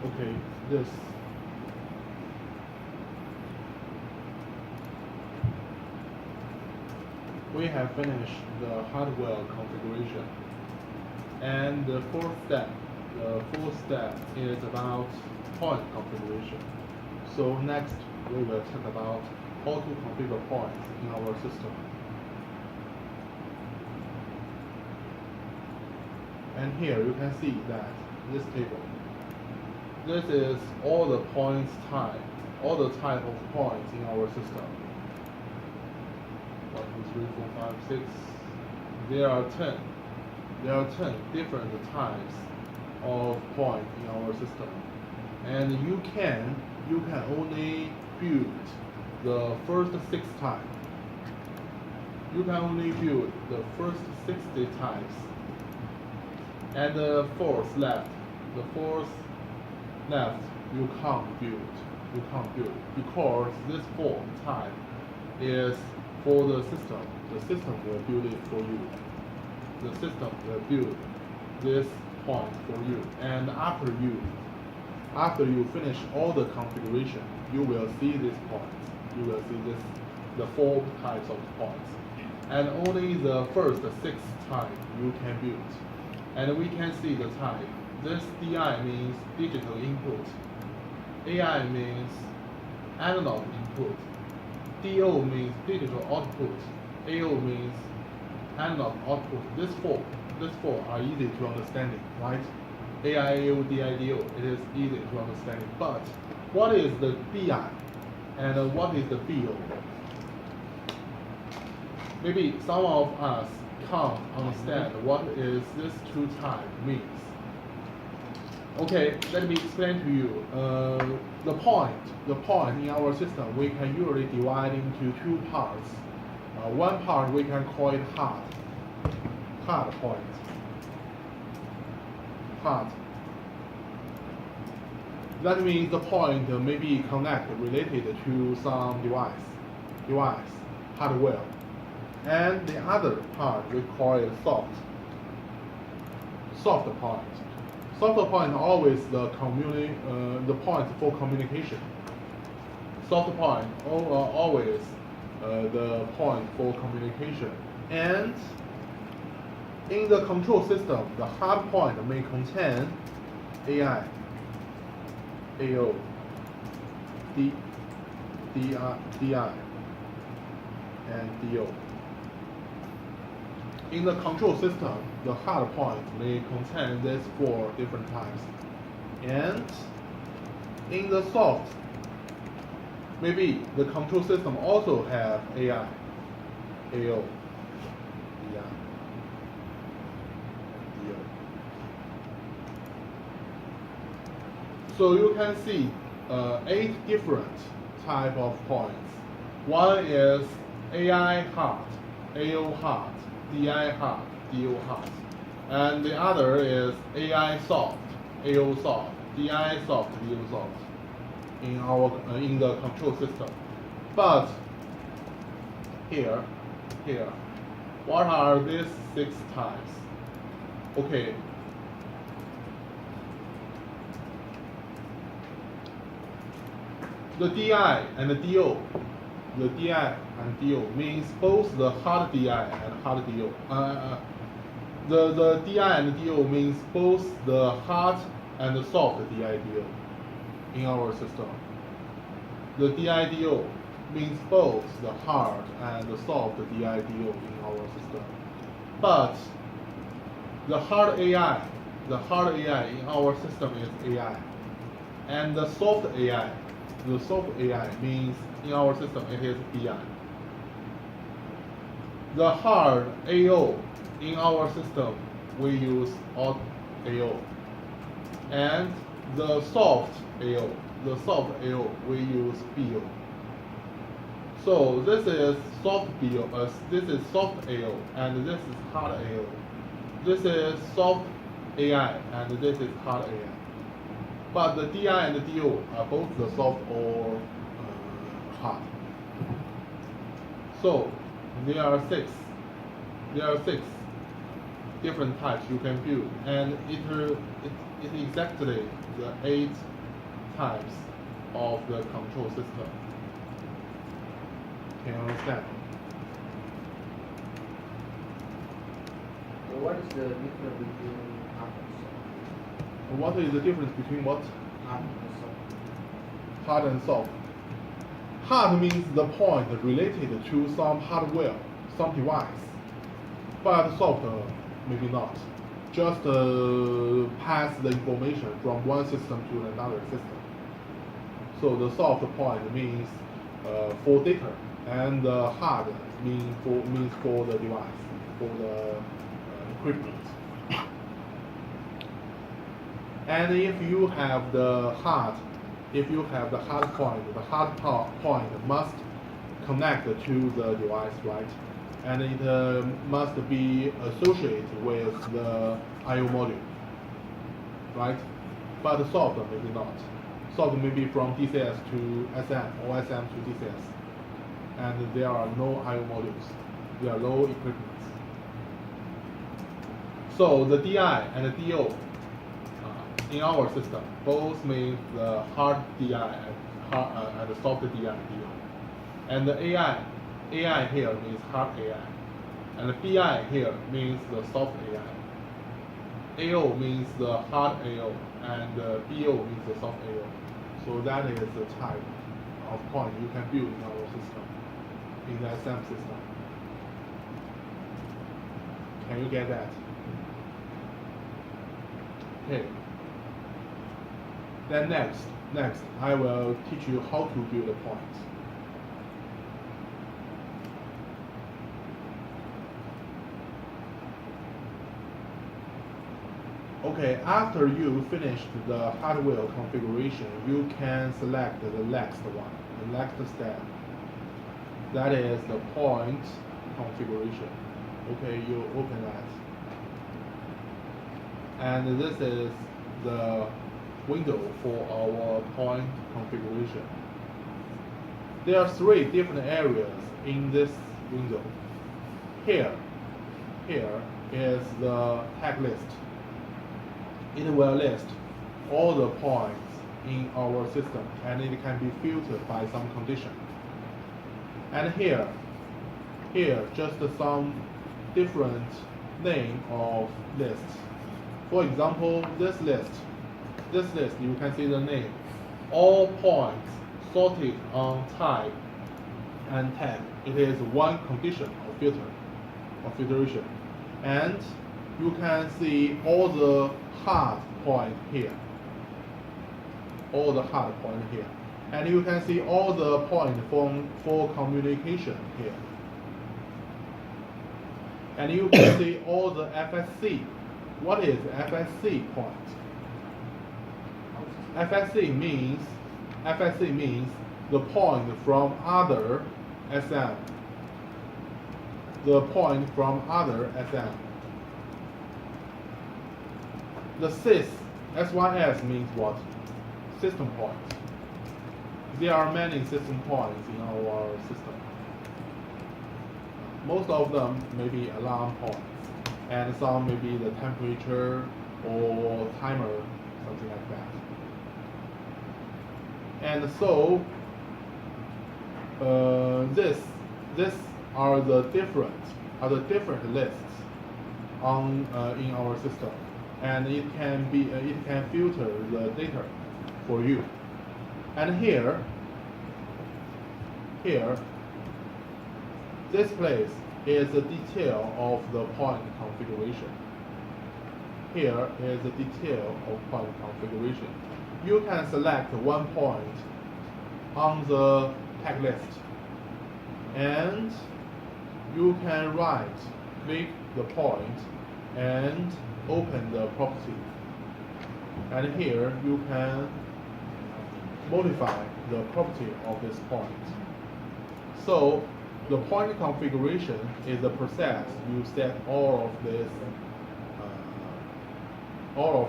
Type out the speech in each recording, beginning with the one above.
Okay, this. We have finished the hardware configuration. And the fourth step is about point configuration. So next we will talk about how to configure points in our system. And here you can see that this table. This is all the points type, all the type of points in our system. 1, 2, 3, 4, 5, 6. There are 10. There are 10 different types of points in our system. And you can only build the first 6 types. You can only build the first 60 types. And the fourth left you can't build. You can't build because this form type is for the system. The system will build it for you. The system will build this point for you. And after you finish all the configuration, you will see this point. You will see the 4 types of points. And only the first 6 types you can build. And we can see the type. This DI means digital input. AI means analog input. DO means digital output. AO means analog output. These four are easy to understanding, right? AI, AO, DI, DO. It is easy to understanding. But what is the DI and what is the BO? Maybe some of us can't understand what is this 2 type means. Okay, let me explain to you. The point in our system, we can usually divide into 2 parts. One part we can call it hard point. Hard. That means the point may be related to some device, hardware. And the other part we call it soft point. Soft point always the point for communication. Soft point always the point for communication. And in the control system, the hard point may contain AI, AO, DI, and DO. In the control system, the hard point may contain these 4 different types. And in the soft, maybe the control system also have AI, AO, DI, DO. So you can see 8 different type of points. One is AI hard, AO hard, DI hard, DO hard. And the other is AI soft, AO soft, DI soft, DO soft in the control system. But here, what are these 6 types? Okay. The DI and the DO. The DI and DO means both the hard DI and hard DO. The DI and DO means both the hard and the soft DI DO in our system. The DI DO means both the hard and the soft DI DO in our system. But the hard AI in our system is AI, and the soft AI means in our system it is DI. The hard AO in our system we use AO, and the soft AO we use BO. So this is soft BO, this is soft AO, and this is hard AO. This is soft AI, and this is hard AI. But the DI and the DO are both the soft or hard. So there are six. different types you can build, and it exactly the 8 types of the control system. Can you understand? So what is the difference between hard and soft? What is the difference between what? Hard and soft. Hard and soft. Hard means the point related to some hardware, some device, but soft maybe not. Just pass the information from one system to another system. So the soft point means for data, and the hard means for the device, for the equipment. And if you have the hard point, the hard point must connect to the device, right? And it must be associated with the I/O module, right? But soft maybe not. Soft may be from DCS to SM or SM to DCS, and there are no I/O modules. There are no equipment. So the DI and the DO in our system both mean the hard DI and the soft DI DO. And the AI here means hard AI. And the BI here means the soft AI. AO means the hard AO, and BO means the soft AO. So that is the type of point you can build in our system, in the SM system. Can you get that? Okay. Then next, I will teach you how to build a point. Okay, after you finished the hardware configuration, you can select the next one, the next step. That is the point configuration. Okay, you open that. And this is the window for our point configuration. There are 3 different areas in this window. Here is the tag list. It will list all the points in our system, and it can be filtered by some condition. And here just some different name of lists. For example, this list you can see the name. All points sorted on type and tag. It is one condition of filtration. And you can see all the hard point here. And you can see all the point for communication here. And you can see all the FSC. What is FSC point? FSC means the point from other SM. The point from other SM. The SYS means what? System points. There are many system points in our system. Most of them may be alarm points, and some may be the temperature or timer, something like that. And so this are the different lists in our system, and it can filter the data for you. And here this place is the detail of the point configuration. Here is the detail of point configuration. You can select one point on the tag list, and you can click the point and open the property. And here you can modify the property of this point. So the point configuration is the process you set all of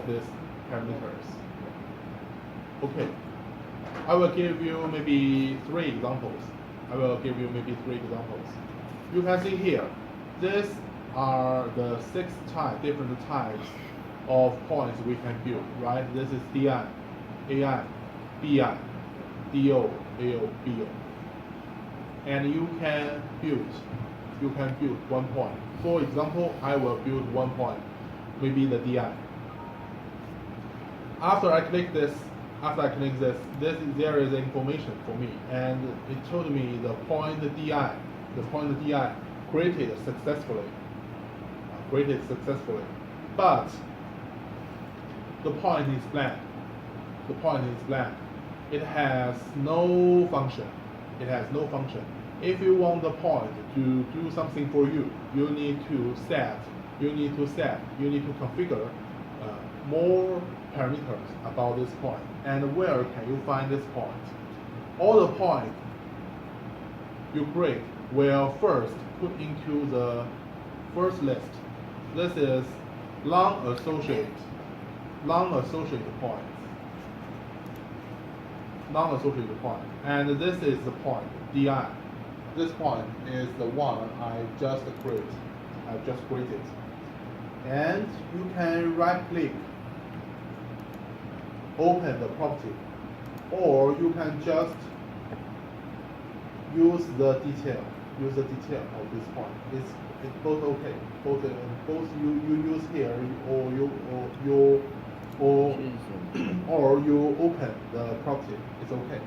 these parameters. Okay, I will give you maybe 3 examples. You can see here, this are the different types of points we can build, right? This is DI, AI, BI, DO, AO, BO. And you can build one point. For example, I will build one point, maybe the DI. After I click this, there is information for me, and it told me the point DI created successfully. But the point is blank. It has no function. If you want the point to do something for you, you need to configure more parameters about this point. And where can you find this point? All the points you create will first put into the first list. This is long associated points. And this is the point, DI. This point is the one I just created. And you can right click, open the property, or you can just use the detail of this point. It's both okay. Both you use here, or you open the property. It's okay.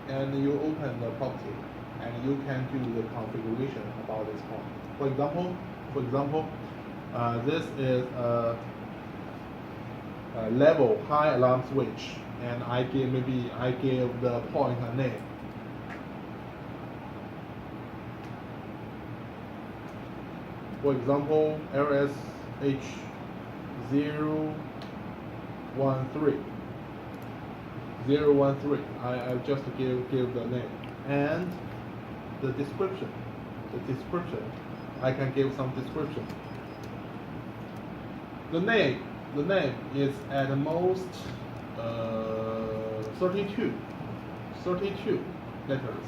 And you open the property, and you can do the configuration about this point. For example, this is a level high alarm switch, and I give the point a name. For example, LSH 013. I just give the name and the description. I can give some description. The name is at most 32 letters,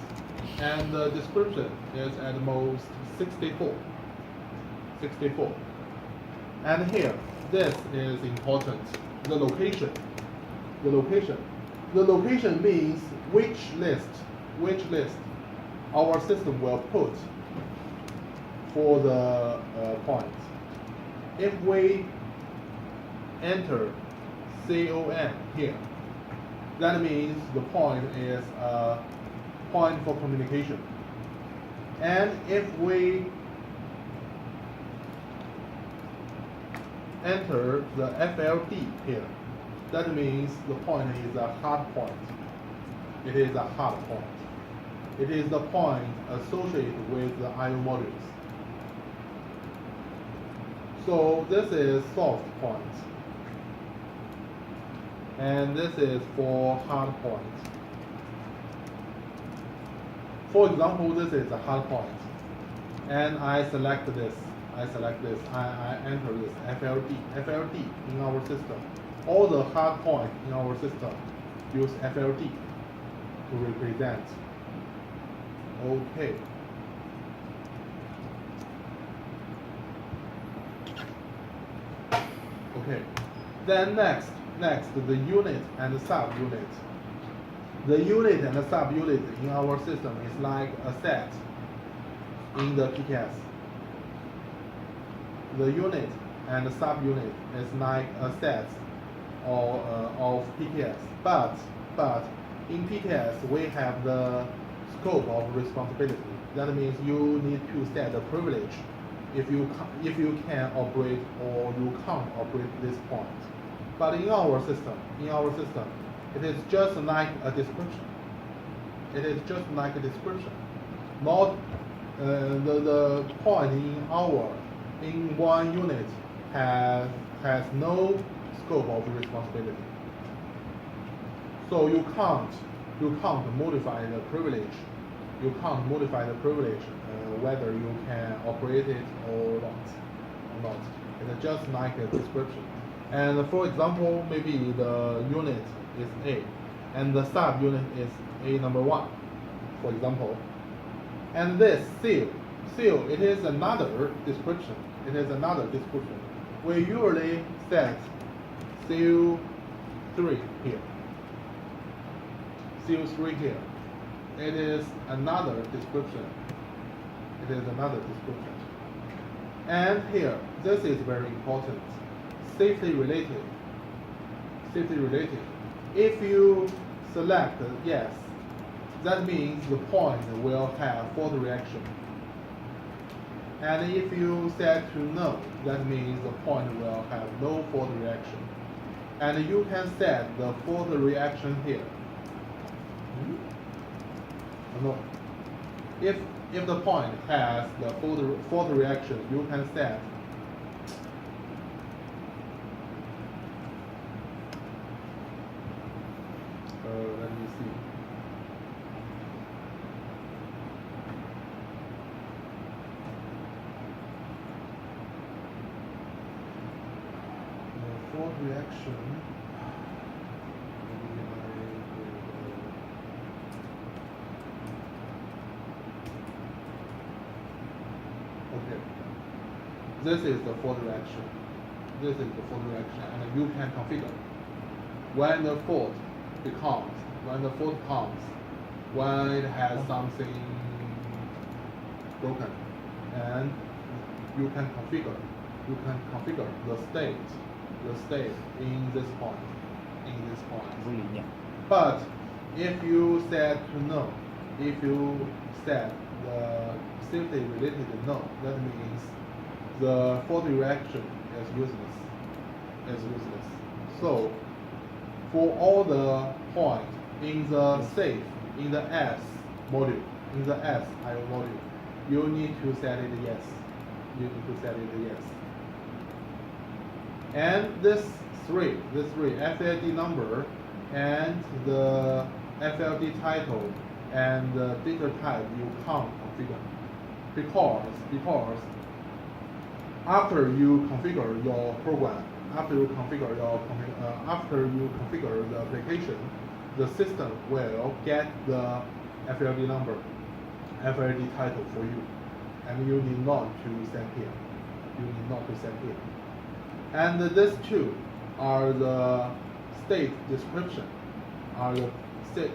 and the description is at most 64. And here, this is important. The location means which list our system will put for the points. If we enter CON here, that means the point is a point for communication. And if we enter the FLD here, that means the point is a hard point. It is a hard point. It is the point associated with the I/O modules. So this is soft point, and this is for hard point. For example, this is a hard point, and I select this. I enter this FLD in our system. All the hard points in our system use FLD to represent. Okay. Then next, the unit and the sub-unit. The unit and the sub-unit in our system is like a set in the PKS. The unit and the sub-unit is like a set of PKS, but in PKS we have the scope of responsibility. That means you need to set the privilege if you can operate or you can't operate this point. But in our system, it is just like a description. Not the point in one unit has no scope of responsibility. So you can't modify the privilege. Whether you can operate it or not. It's just like a description. And for example, maybe the unit is A, and the sub unit is A number 1, for example. And this seal Still, it is another description. It is another description. We usually set CO3 here. CO3 here. It is another description. It is another description. And here, this is very important. Safety related. Safety related. If you select yes, that means the point will have fault reaction. And if you set to no, that means the point will have no fault reaction. And you can set the fault reaction here. No. If the point has the fault reaction, you can set let me see. The fault reaction. Okay. This is the fault reaction. This is the fault reaction, and you can configure when the fault comes, when it has something broken, and you can configure the state in this point. But if you set to no, if you set the safety related to no, that means the fault reaction is useless. So for all the points in the safe, in the S module, in the S IO module, you need to set it yes. And this three FLD number and the FLD title and the data type you can't configure because after you configure your program, after you configure the application, the system will get the FLD number, FLD title for you, and you need not to send here. And these two are the state description, state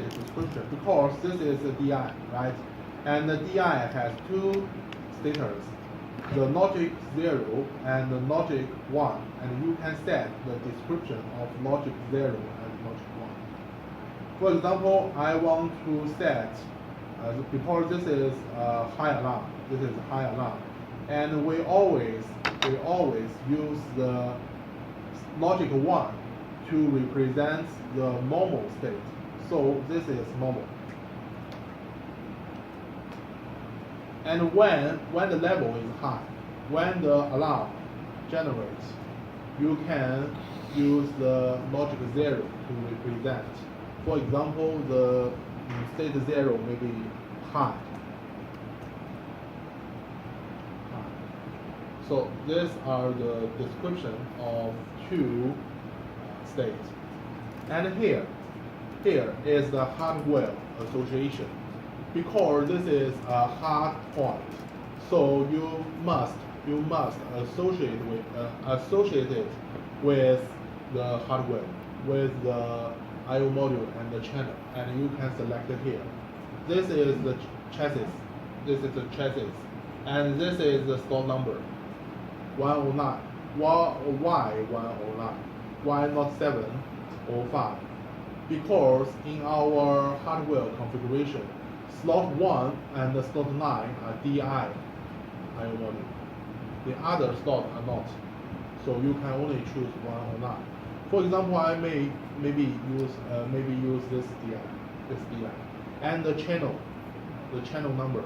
description, because this is a DI, right? And the DI has two status, the logic 0 and the logic 1, and you can set the description of logic 0 and logic 1. For example, I want to set, because this is high alarm, and we always use the logic 1 to represent the normal state. So this is normal. And when the level is high, when the alarm generates, you can use the logic 0 to represent. For example, the state 0 may be high. So these are the description of two states. And here is the hardware association. Because this is a hard point, so you must associate it with the hardware, with the I/O module and the channel, and you can select it here. This is the chassis. And this is the slot number 109. Why 109? Why not 7 or 5? Because in our hardware configuration, slot 1 and the slot 9 are DI I/O module. The other slots are not. So you can only choose 1 or 9. For example, I maybe use this DI, and the channel number.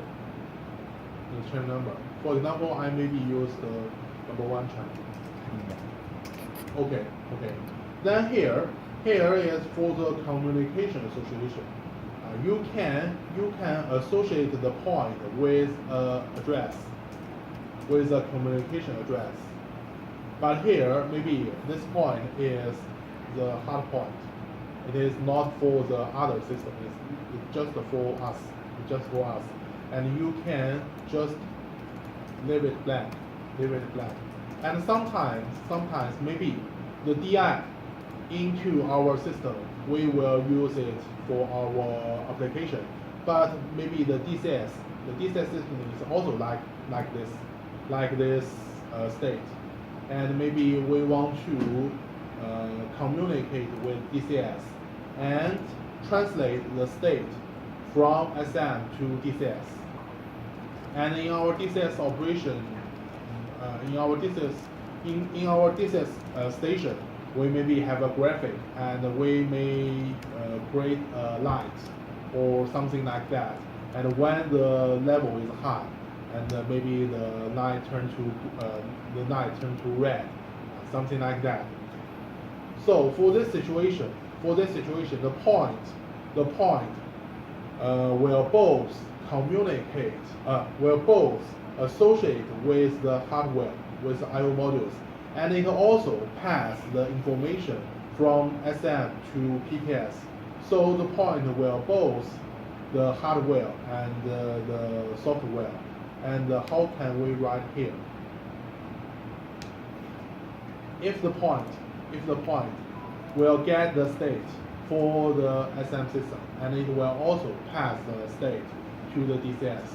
For example, I maybe use the number 1 channel. Okay. Then here is for the communication association. You can associate the point with address, with a communication address. But here, maybe this point is the hard point. It is not for the other system. It's just for us. and you can just leave it blank, And sometimes maybe the DI into our system, we will use it for our application. But maybe the DCS system is also like this state, and maybe we want to communicate with DCS and translate the state from SM to DCS. And in our DCS operation, in our DCS station, we maybe have a graphic, and we may create a light or something like that. And when the level is high, and maybe the light turn to red, something like that. So for this situation, the point will both communicate, will both associate with the hardware, with the I/O modules, and it also pass the information from SM to PKS. So the point will both the hardware and the software. And how can we write here? If the point will get the state for the SM system, and it will also pass the state to the DCS.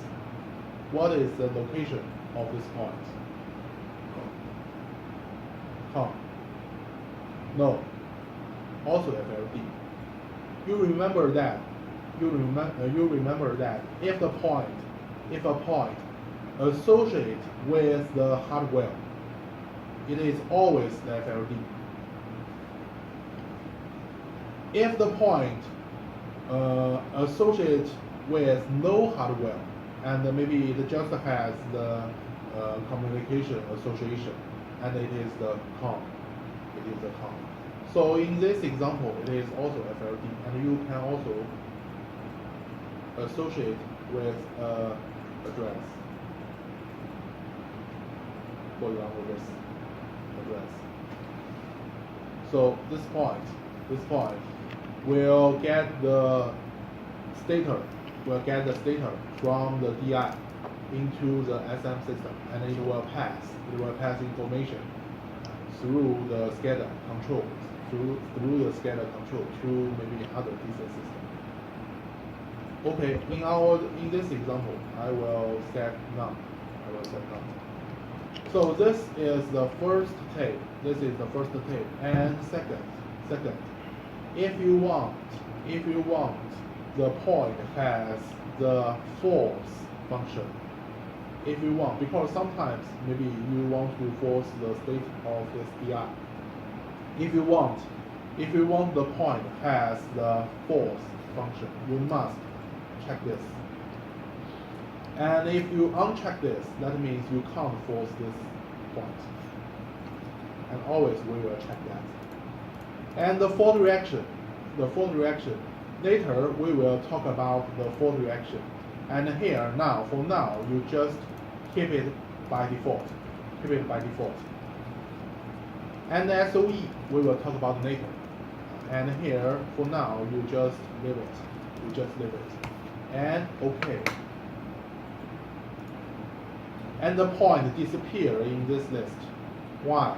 What is the location of this point? No. Also FLD. You remember that if a point associates with the hardware, it is always the FLD. If the point associates with no hardware, and maybe it just has the communication association, and it is the COM. So in this example, it is also FLD, and you can also associate with address. For example, this address. So this point will get the stator from the DI into the SM system, and it will pass information through the SCADA control, to maybe other DC system. Okay, in this example, I will set none. So this is the first tape. And second, if you want the point has the force function. If you want, because sometimes maybe you want to force the state of this DI. If you want the point has the force function, you must check this. And if you uncheck this, that means you can't force this point. And always we will check that. And the fault reaction. Later we will talk about the fault reaction. And here for now, you just keep it by default. And the SOE we will talk about later. And here for now, you just leave it. And okay. And the point disappear in this list. Why?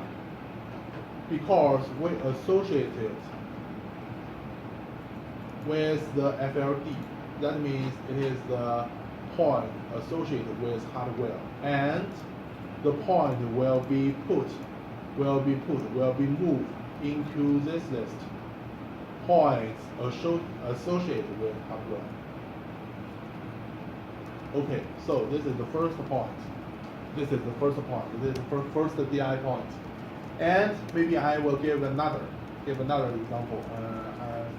Because we associate it with the FLD. That means it is the point associated with hardware, and the point will be moved into this list. Points associated with hardware. Okay, so this is the first point. This is the first DI point. And maybe I will give another example.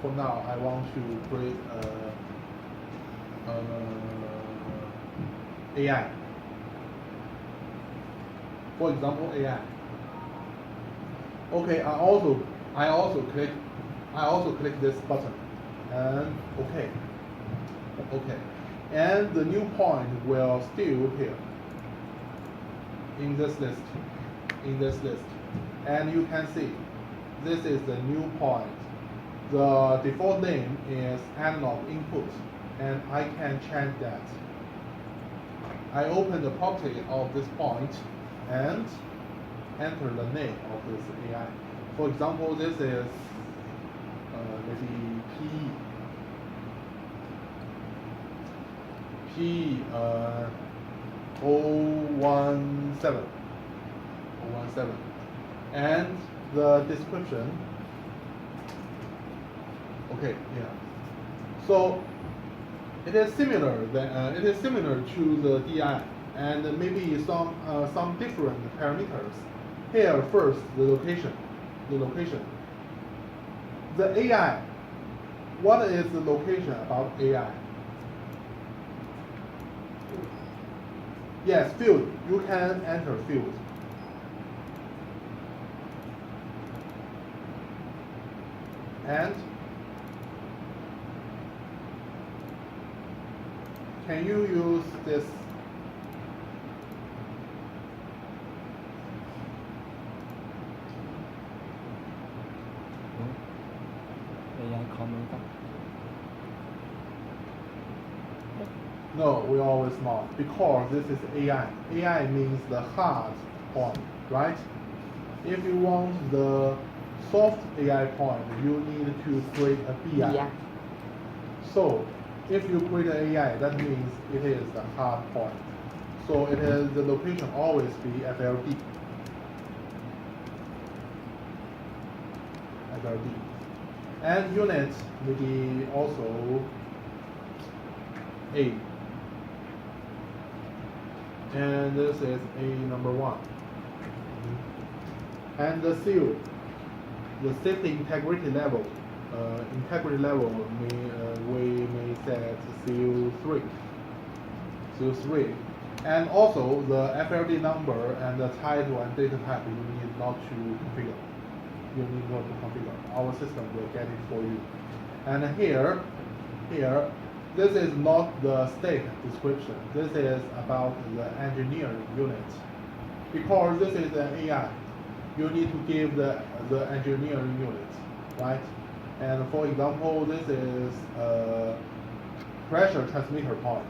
For now, I want to create AI. For example, AI. Okay, I also click this button, and okay, and the new point will still appear in this list, and you can see this is the new point. The default name is analog input, and I can change that. I open the property of this point and enter the name of this AI. For example, this is maybe P 017, and the description. Okay, yeah. So it is similar. It is similar to the DI, and maybe some different parameters. Here, first the location. The AI. What is the location about AI? Yes, field. You can enter field. And can you use this? AI comment up. No, we always not, because this is AI. AI means the hard point, right? If you want the soft AI point, you need to create a BI. Yeah. So, if you create an AI, that means it is the hard point. So it is the location always be FLD. And unit maybe also A. And this is A number 1. And the seal, the safety integrity level. We may set seal 3. And also the FLD number and the title and data type you need not to configure. Our system will get it for you. And here, this is not the state description. This is about the engineering unit. Because this is an AI, you need to give the engineering unit, right? And for example, this is pressure transmitter point.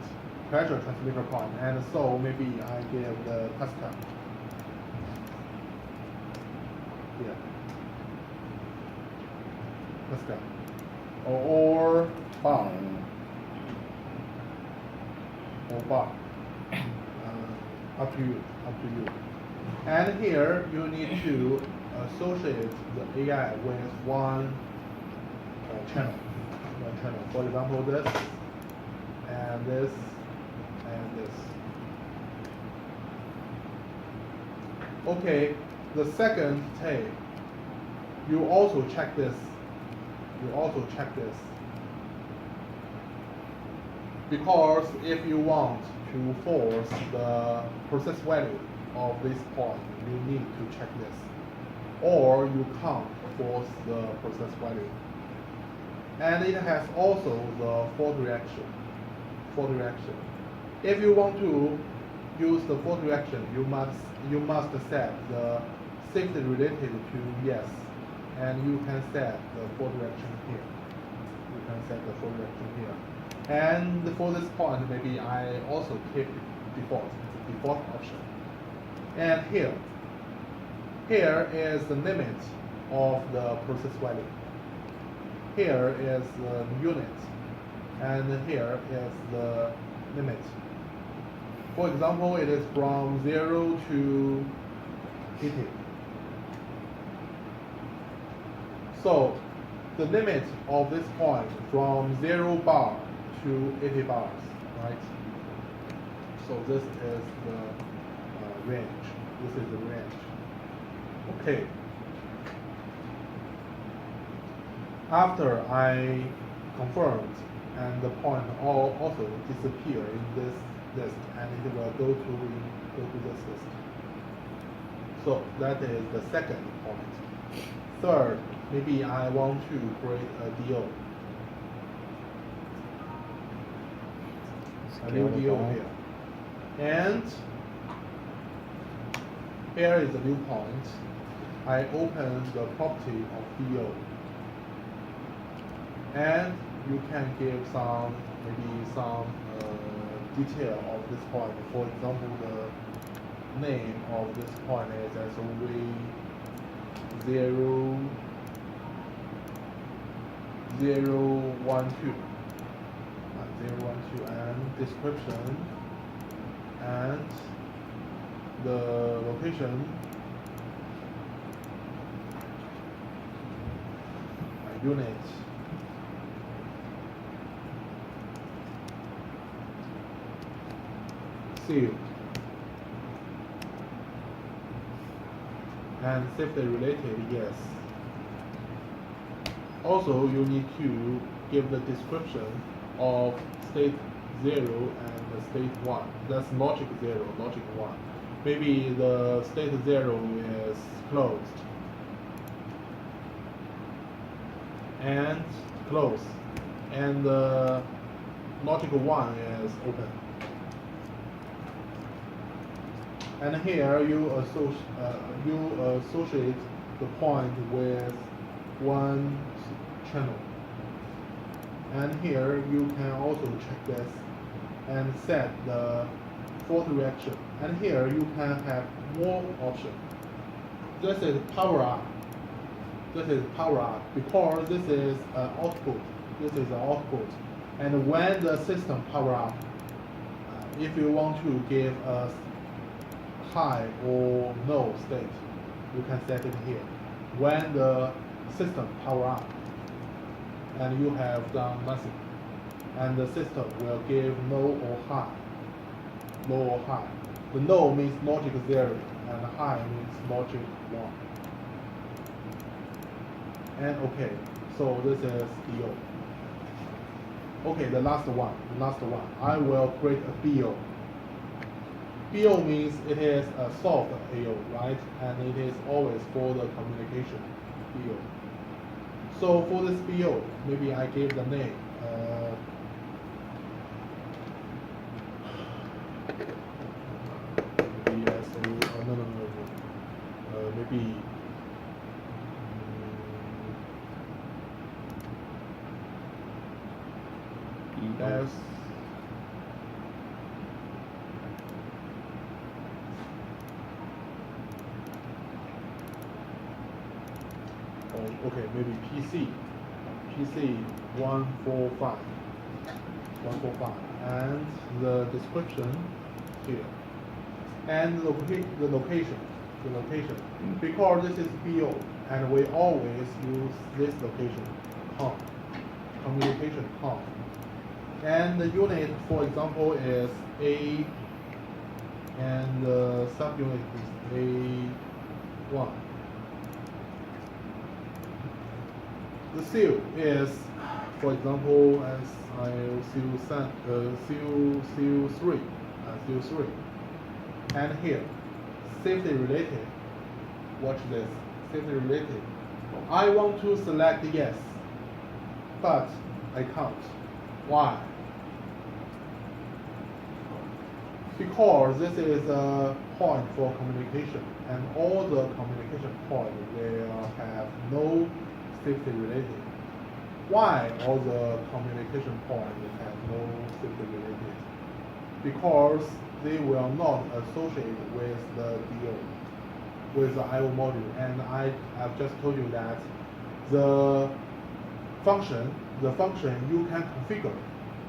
And so maybe I give the Pascal. Yeah. Pascal. Or bar. Up to you. And here you need to associate the AI with one channel. For example, this and this and this. Okay, the second tape, you also check this. Because if you want to force the process value of this point, you need to check this. Or you can't force the process value. And it has also the fault reaction. If you want to use the fault reaction, you must set the safety related to yes. And you can set the fault reaction here. And for this point, maybe I also keep default option. And here is the limit of the process value. Here is the unit, and here is the limit. For example, it is from 0 to 80. So the limit of this point from 0 bar to 80 bars, right? So this is the range. Okay. After I confirmed, and the point also disappear in this list, and it will go to this list. So that is the second point. Third, maybe I want to create a DO. A new DO here. And here is the new point. I open the property of DO. And you can give some detail of this point. For example, the name of this point is SOV 0, 012, 012, and description and the location unit. Sealed and safety related, yes. Also, you need to give the description of state 0 and the state 1. That's logic 0, logic 1. Maybe the state 0 is closed and closed, and the logic 1 is open. And here you associate the point with one channel. And here you can also check this and set the fault reaction. And here you can have more options. This is power up. This is power up because this is output. This is the output. And when the system power up, if you want to give a high or no state, you can set it here. When the system power up and you have done nothing, and the system will give no or high, low or high. The no means logic 0 and high means logic 1. And okay, so this is BO. Okay, the last one. I will create a BO. BO means it is a soft AO, right? And it is always for the communication BO. So for this BO, maybe I give the name. Maybe I say, no. Maybe. As okay, maybe PC 145, and the description here, and the location, because this is BO, and we always use this location, communication com. And the unit, for example, is A, and the subunit is A1. The seal is, for example, as I seal 3, and here, safety related. Watch this, safety related. I want to select yes, but I can't. Why? Because this is a point for communication, and all the communication points will have no safety related. Why all the communication points have no safety related? Because they will not associate with the DO, with the IO module. And I have just told you that the function you can configure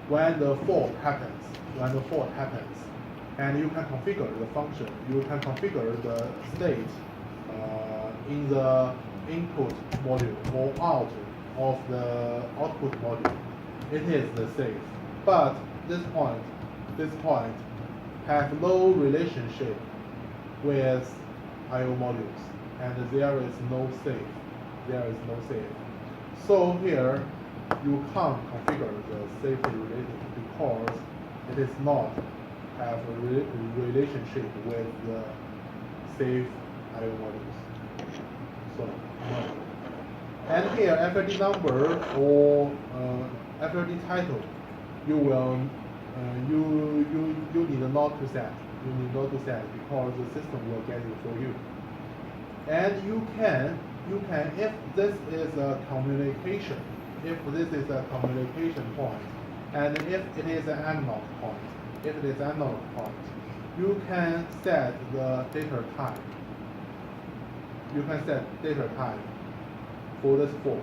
when the fault happens, and you can configure the function, you can configure the state in the input module or out of the output module. It is the safe, but this point have no relationship with IO modules, and there is no safe. So here you can't configure the safety related because it is not have a relationship with the safe IO modules. So no. And here FLD number or FLD title, you will you need not to set. You need not to set because the system will get it for you. And you can if this is a communication. If this is a communication point, and if it is an analog point, if it is analog point, you can set the data type. You can set data type for this form.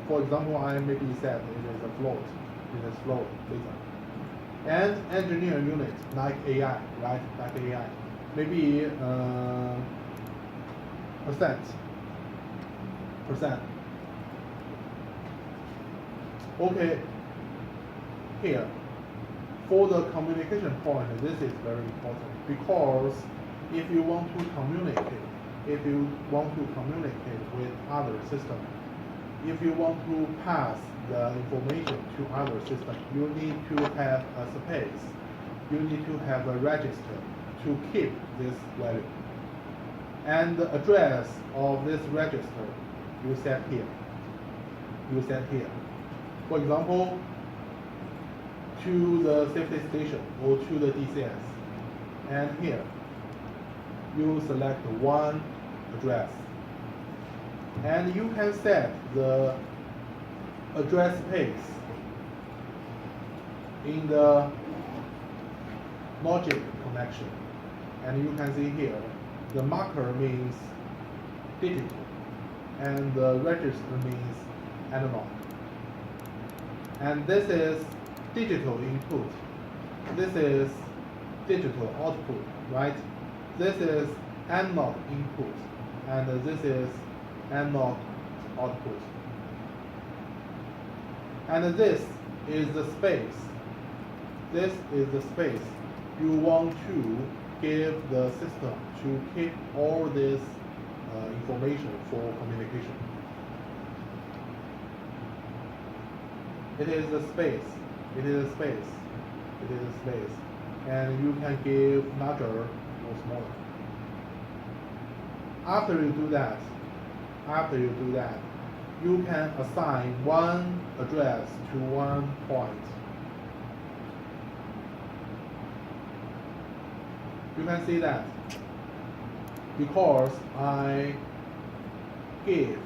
For example, I maybe set it is a float. It is float data. And engineer unit like AI, right? Like AI. Maybe percent. Okay. Here, for the communication point, this is very important because if you want to communicate with other systems, if you want to pass the information to other systems, you need to have a space. You need to have a register to keep this value. And the address of this register, you set here. For example, to the safety station or to the DCS. And here, you select one address. And you can set the address space in the logic connection. And you can see here, the marker means digital, and the register means analog. And this is digital input. This is digital output, right? This is analog input, and this is analog output. And this is the space. This is the space you want to give the system to keep all this information for communication. It is a space. And you can give larger or smaller. After you do that, you can assign one address to one point. You can see that because I give,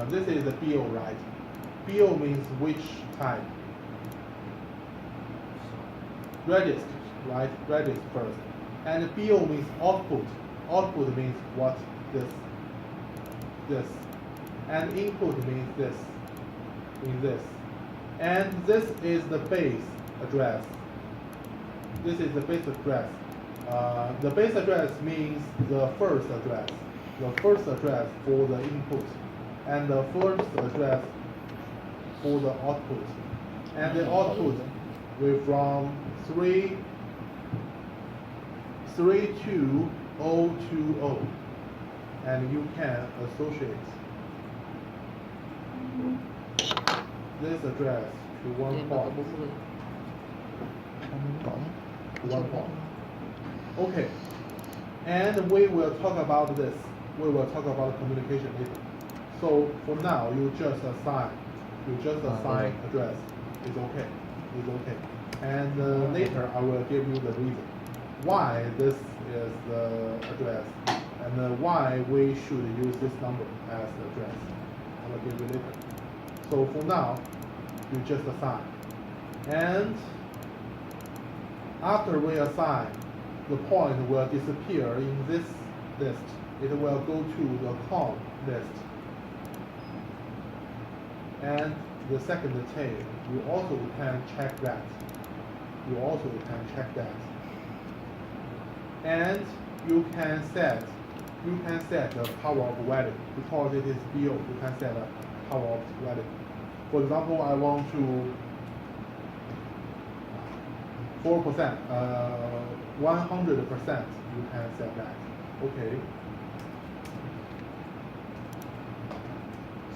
this is the BO, right? BO means which type? Register, right? Register first. And BO means output. Output means what? This. And input means this. And this is the base address. This is the base address. The base address means the first address. The first address for the input. And the first address for the output. And the output will from 32020. And you can associate this address to one point. Okay, and we will talk about this. We will talk about communication later. So for now, you just assign address. It's okay. And later, I will give you the reason why this is the address and why we should use this number as the address. I will give you later. So for now, you just assign. And after we assign, the point will disappear in this list. It will go to the com list. And the second tail, you also can check that. And you can set the power of value because it is BO. You can set a power of value. For example, I want to 4%, 100%. You can set that. Okay.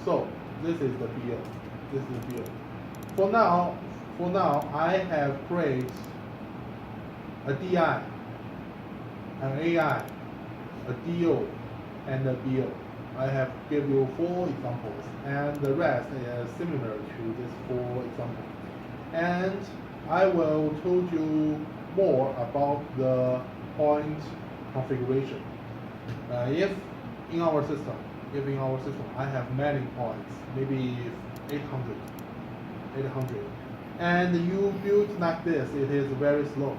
So this is the BO. For now, I have created a DI, an AI, a DO, and a BO. I have given you 4 examples, and the rest is similar to these 4 examples. And I will tell you more about the point configuration. If in our system I have many points, maybe 800, And you build like this, it is very slow.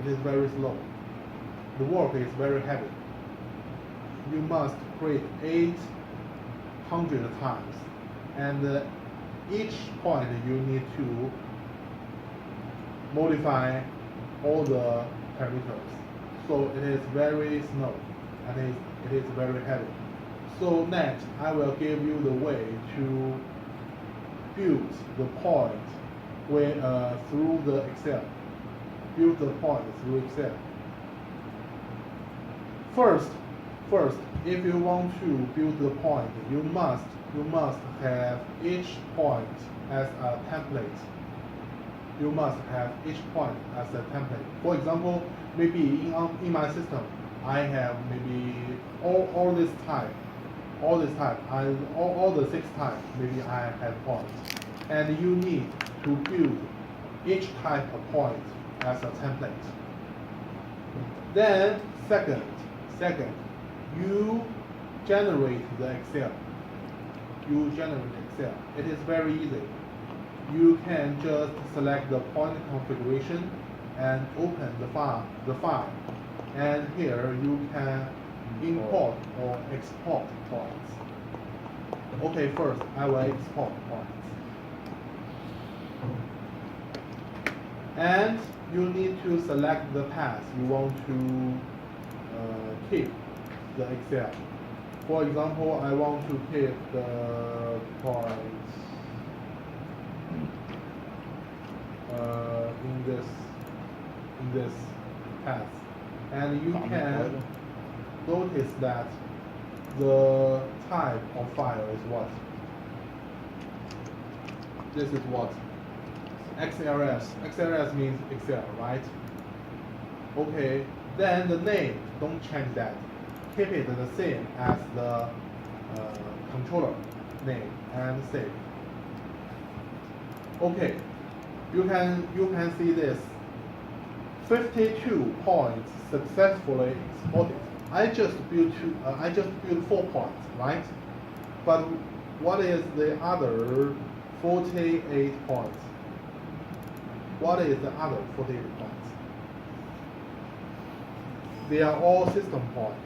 It is very slow. The work is very heavy. You must create 800 times. And each point you need to modify all the parameters. So it is very slow and it is very heavy. So next, I will give you the way to build the point through the Excel. Build the point through Excel. First, if you want to build the point, you must have each point as a template. You must have each point as a template. For example, maybe in my system, I have maybe all this type, all the 6 types, maybe I have points. And you need to build each type of point as a template. Then second, you generate the Excel. You generate Excel. It is very easy. You can just select the point configuration and open the file. And here you can import or export points. Okay, first I will export points. And you need to select the path you want to keep the Excel. For example, I want to keep the points in this path. And you can notice that the type of file is what? This is what? XLS. XLS means Excel, right? Okay, then the name, don't change that. Keep it the same as the controller name and save. Okay, you can see this. 52 points successfully exported. I just built 4 points, right? But what is the other 48 points? What is the other 48 points? They are all system points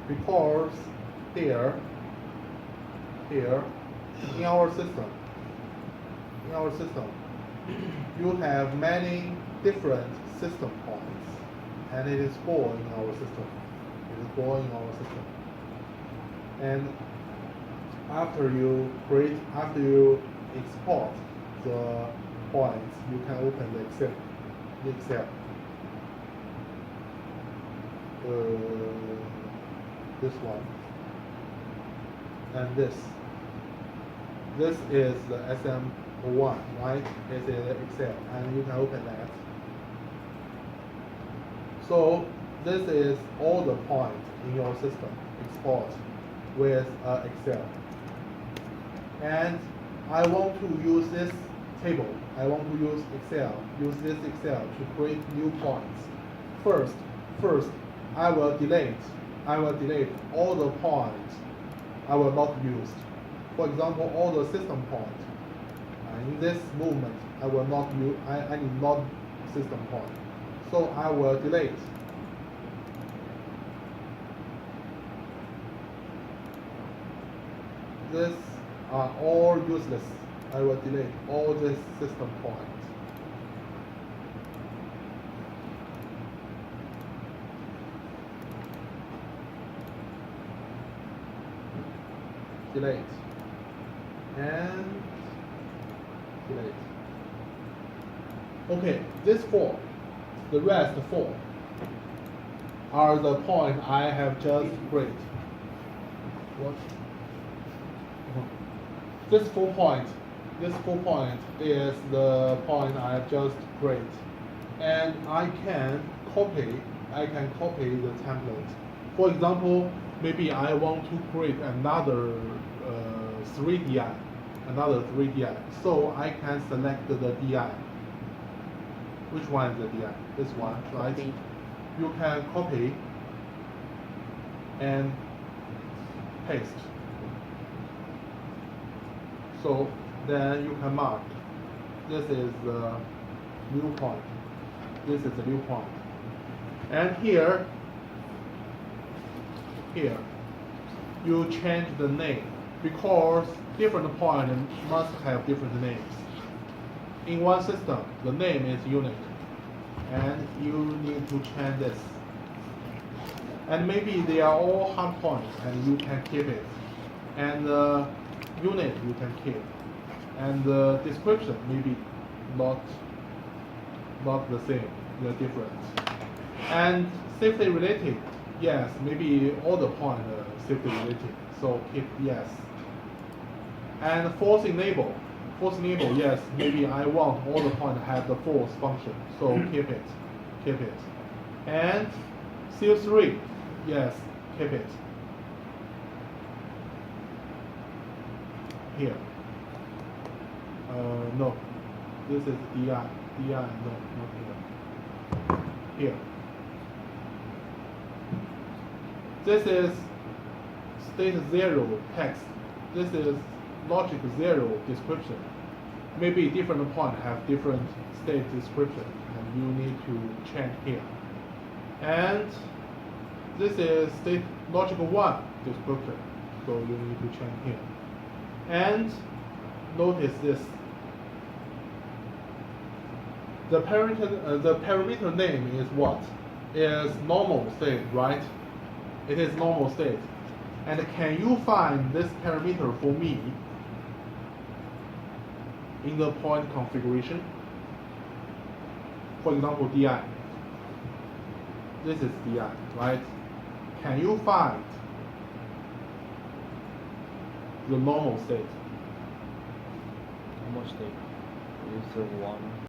because here in our system, you have many different system points, and it is stored in our system. And after you export the points, you can open the Excel. This one and this is the SM1, right? This is Excel, and you can open that. So this is all the points in your system export with Excel. And I want to use this table. I want to use this Excel to create new points. First, I will delete all the points I will not use. For example, all the system points. In this movement, I will not use. I need not system point. So I will delete. These are all useless. I will delete all these system points. Delete and delete. Okay, this 4, the rest 4 are the points I have just created. What? This 4 point is the point I have just created, and I can copy the template. For example, maybe I want to create another 3DI, so I can select the DI. Which one is the DI? This one, right? Copy. You can copy and paste. So then you can mark This is the new point. This is the new point. And here, you change the name because different points must have different names. In one system, the name is unique, and you need to change this. And maybe they are all hard points, and you can keep it. And the unit you can keep, and the description maybe not the same, they're different. And safety related, yes, maybe all the points are safety related, so keep yes. And force enable, yes, maybe I want all the points to have the force function, so keep it. And CO3, yes, keep it. Here. No, this is DI, no, not here. Here. This is state 0 text. This is logic 0 description. Maybe different points have different state description, and you need to change here. And this is state logic 1 description, so you need to change here. And notice this. The parameter name is what? Is normal state, right? It is normal state. And can you find this parameter for me in the point configuration? For example, DI. This is DI, right? Can you find the normal state? Normal state is 1.